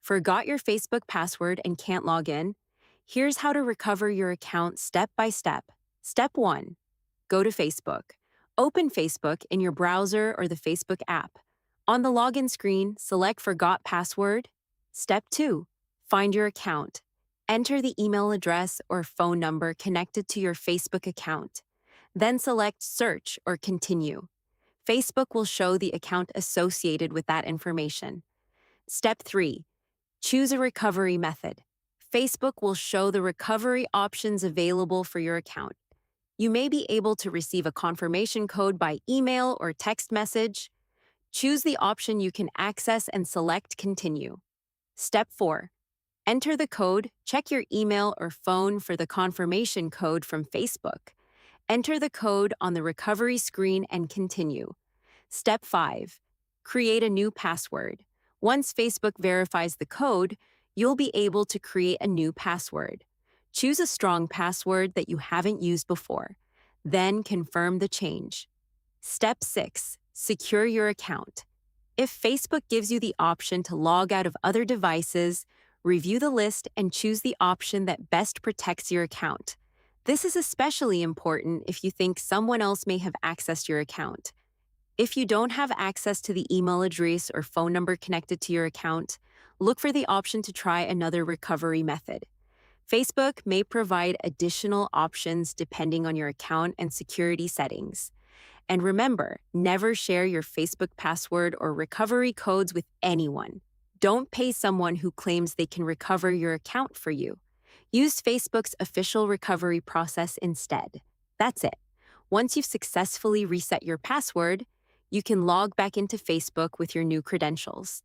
Forgot your Facebook password and can't log in? Here's how to recover your account step by step. Step 1. Go to Facebook. Open Facebook in your browser or the Facebook app. On the login screen, select Forgot Password. Step 2. Find your account. Enter the email address or phone number connected to your Facebook account. Then select Search or Continue. Facebook will show the account associated with that information. Step 3. Choose a recovery method. Facebook will show the recovery options available for your account. You may be able to receive a confirmation code by email or text message. Choose the option you can access and select Continue. Step 4. Enter the code, check your email or phone for the confirmation code from Facebook. Enter the code on the recovery screen and continue. Step 5. Create a new password. Once Facebook verifies the code, you'll be able to create a new password. Choose a strong password that you haven't used before. Then confirm the change. Step 6. Secure your account. If Facebook gives you the option to log out of other devices, review the list and choose the option that best protects your account. This is especially important if you think someone else may have accessed your account. If you don't have access to the email address or phone number connected to your account, look for the option to try another recovery method. Facebook may provide additional options depending on your account and security settings. And remember, never share your Facebook password or recovery codes with anyone. Don't pay someone who claims they can recover your account for you. Use Facebook's official recovery process instead. That's it. Once you've successfully reset your password, you can log back into Facebook with your new credentials.